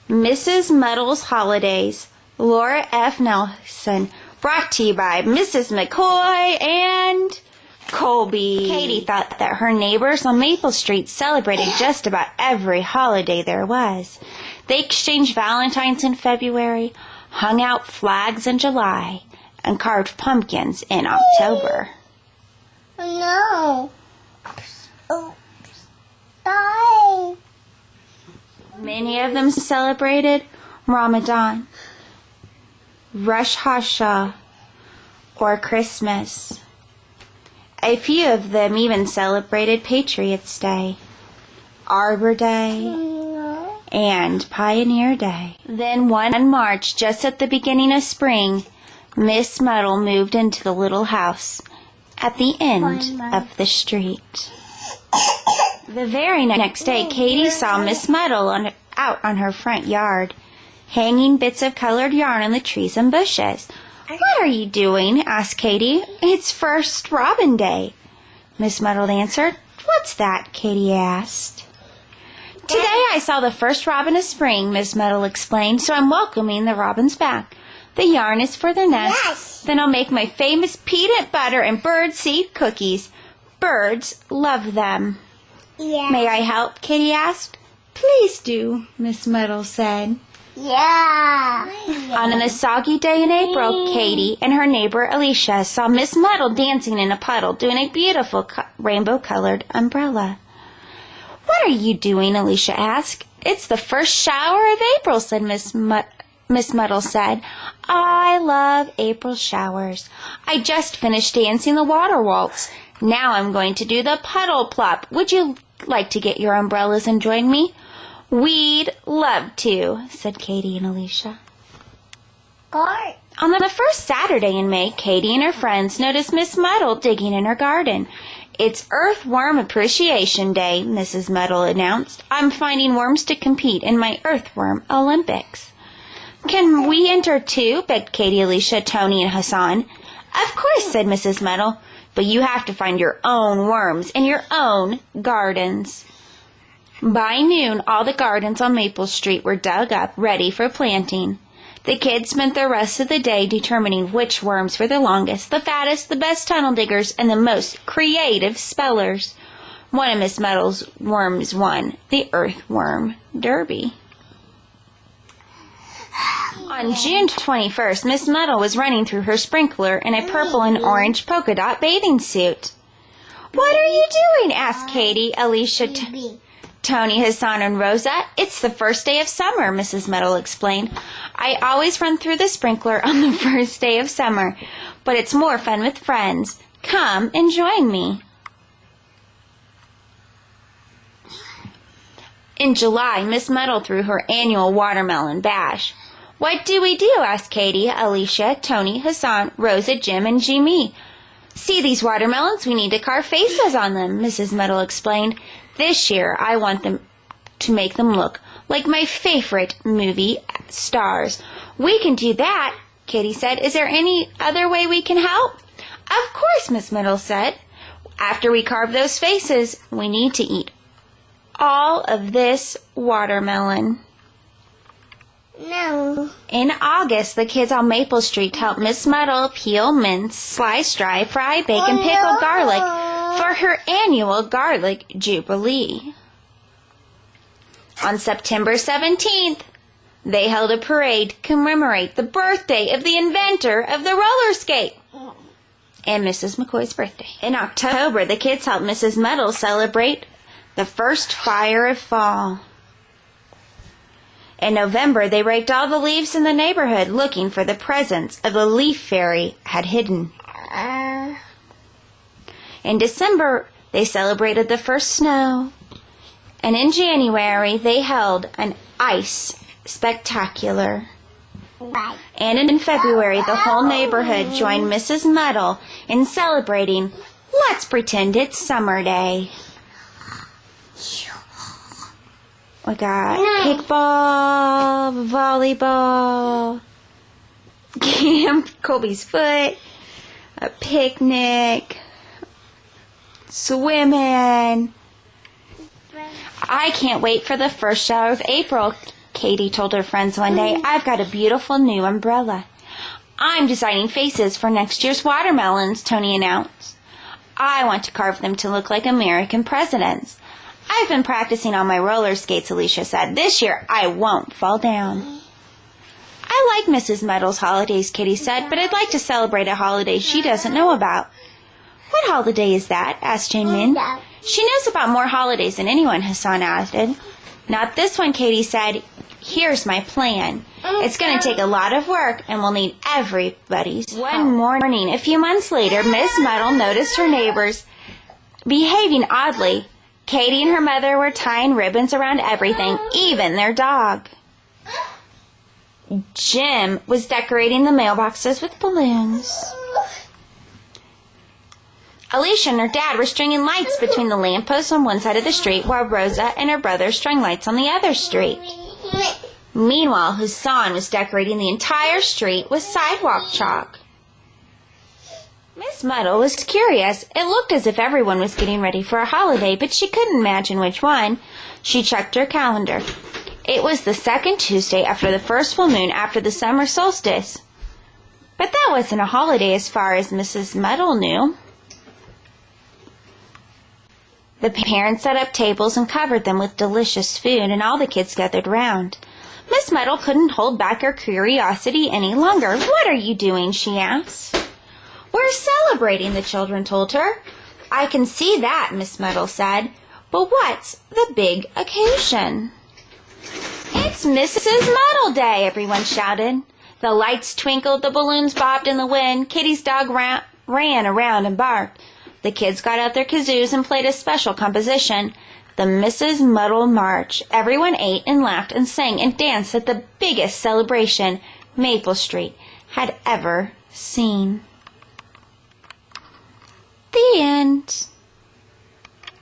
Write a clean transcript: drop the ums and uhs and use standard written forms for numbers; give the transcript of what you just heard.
Mrs. Muddles Holidays, Laura F. Nelson, brought to you by Mrs. McCoy and Colby. Katie thought that her neighbors on Maple Street celebrated just about every holiday there was. They exchanged Valentines in February, hung out flags in July, and carved pumpkins in October. No. Oops. Die. Many of them celebrated Ramadan, Rosh Hashanah, or Christmas. A few of them even celebrated Patriots' Day, Arbor Day, and Pioneer Day. Then one March, just at the beginning of spring, Miss Muddle moved into the little house at the end of the street. The very next day, Katie saw Miss Muddle out on her front yard, hanging bits of colored yarn on the trees and bushes. "What are you doing?" asked Katie. "It's first Robin Day," Miss Muddle answered. "What's that?" Katie asked. "Today I saw the first robin of spring," Miss Muddle explained, "so I'm welcoming the robins back. The yarn is for their nest. Yes. Then I'll make my famous peanut butter and bird seed cookies. Birds love them." Yeah. "May I help?" Katie asked. "Please do," Miss Muddle said. Yeah. On a soggy day in April, Katie and her neighbor Alicia saw Miss Muddle dancing in a puddle, doing a beautiful rainbow-colored umbrella. "What are you doing?" Alicia asked. "It's the first shower of April," said Miss Muddle said. "I love April showers. I just finished dancing the water waltz. Now I'm going to do the puddle plop. Would you like to get your umbrellas and join me?" "We'd love to," said Katie and Alicia. God. On the first Saturday in May, Katie and her friends noticed Miss Muddle digging in her garden. "It's Earthworm Appreciation Day," Mrs. Muddle announced. "I'm finding worms to compete in my Earthworm Olympics." "Can we enter too?" begged Katie, Alicia, Tony, and Hassan. "Of course," said Mrs. Muddle, "but you have to find your own worms in your own gardens." By noon, all the gardens on Maple Street were dug up, ready for planting. The kids spent the rest of the day determining which worms were the longest, the fattest, the best tunnel diggers, and the most creative spellers. One of Miss Muddle's worms won the Earthworm Derby. On June 21st, Miss Muddle was running through her sprinkler in a purple and orange polka dot bathing suit. "What are you doing?" asked Katie, Alicia, Tony, Hassan, and Rosa. "It's the first day of summer," Mrs. Muddle explained. "I always run through the sprinkler on the first day of summer, but it's more fun with friends. Come and join me." In July, Miss Muddle threw her annual watermelon bash. "What do we do?" asked Katie, Alicia, Tony, Hassan, Rosa, Jim, and Jimmy. "See these watermelons? We need to carve faces on them," Mrs. Muddle explained. "This year, I want them to make them look like my favorite movie stars." "We can do that," Katie said. "Is there any other way we can help?" "Of course," Miss Muddle said. "After we carve those faces, we need to eat all of this watermelon." No. In August, the kids on Maple Street helped Miss Muddle peel, mince, slice, dry, fry, bake, and pickle garlic for her annual Garlic Jubilee. On September 17th, they held a parade to commemorate the birthday of the inventor of the roller skate and Mrs. McCoy's birthday. In October, the kids helped Mrs. Muddle celebrate the first fire of fall. In November, they raked all the leaves in the neighborhood looking for the presents of the leaf fairy had hidden. In December, they celebrated the first snow. And in January, they held an ice spectacular. And in February, the whole neighborhood joined Mrs. Muddle in celebrating Let's Pretend It's Summer Day. We got kickball, volleyball, Camp Colby's Foot, a picnic, swimming. I can't wait for the first shower of April, Katie told her friends one day, "I've got a beautiful new umbrella." "I'm designing faces for next year's watermelons," Tony announced. "I want to carve them to look like American presidents." "I've been practicing on my roller skates," Alicia said. "This year I won't fall down." "I like Mrs. Muddle's holidays," Kitty said, "but I'd like to celebrate a holiday she doesn't know about." "What holiday is that?" asked Jane Min. "She knows about more holidays than anyone," Hassan added. "Not this one," Katie said. "Here's my plan. It's going to take a lot of work, and we'll need everybody's help." One morning, a few months later, Miss Muddle noticed her neighbors behaving oddly. Katie and her mother were tying ribbons around everything, even their dog. Jim was decorating the mailboxes with balloons. Alicia and her dad were stringing lights between the lampposts on one side of the street, while Rosa and her brother strung lights on the other street. Meanwhile, Hassan was decorating the entire street with sidewalk chalk. Miss Muddle was curious. It looked as if everyone was getting ready for a holiday, but she couldn't imagine which one. She checked her calendar. It was the second Tuesday after the first full moon after the summer solstice. But that wasn't a holiday as far as Mrs. Muddle knew. The parents set up tables and covered them with delicious food, and all the kids gathered round. Miss Muddle couldn't hold back her curiosity any longer. "What are you doing?" she asked. "We're celebrating," the children told her. "I can see that," Miss Muddle said. "But what's the big occasion?" "It's Mrs. Muddle Day," everyone shouted. The lights twinkled, the balloons bobbed in the wind. Kitty's dog ran around and barked. The kids got out their kazoos and played a special composition, the Mrs. Muddle March. Everyone ate and laughed and sang and danced at the biggest celebration Maple Street had ever seen. The end.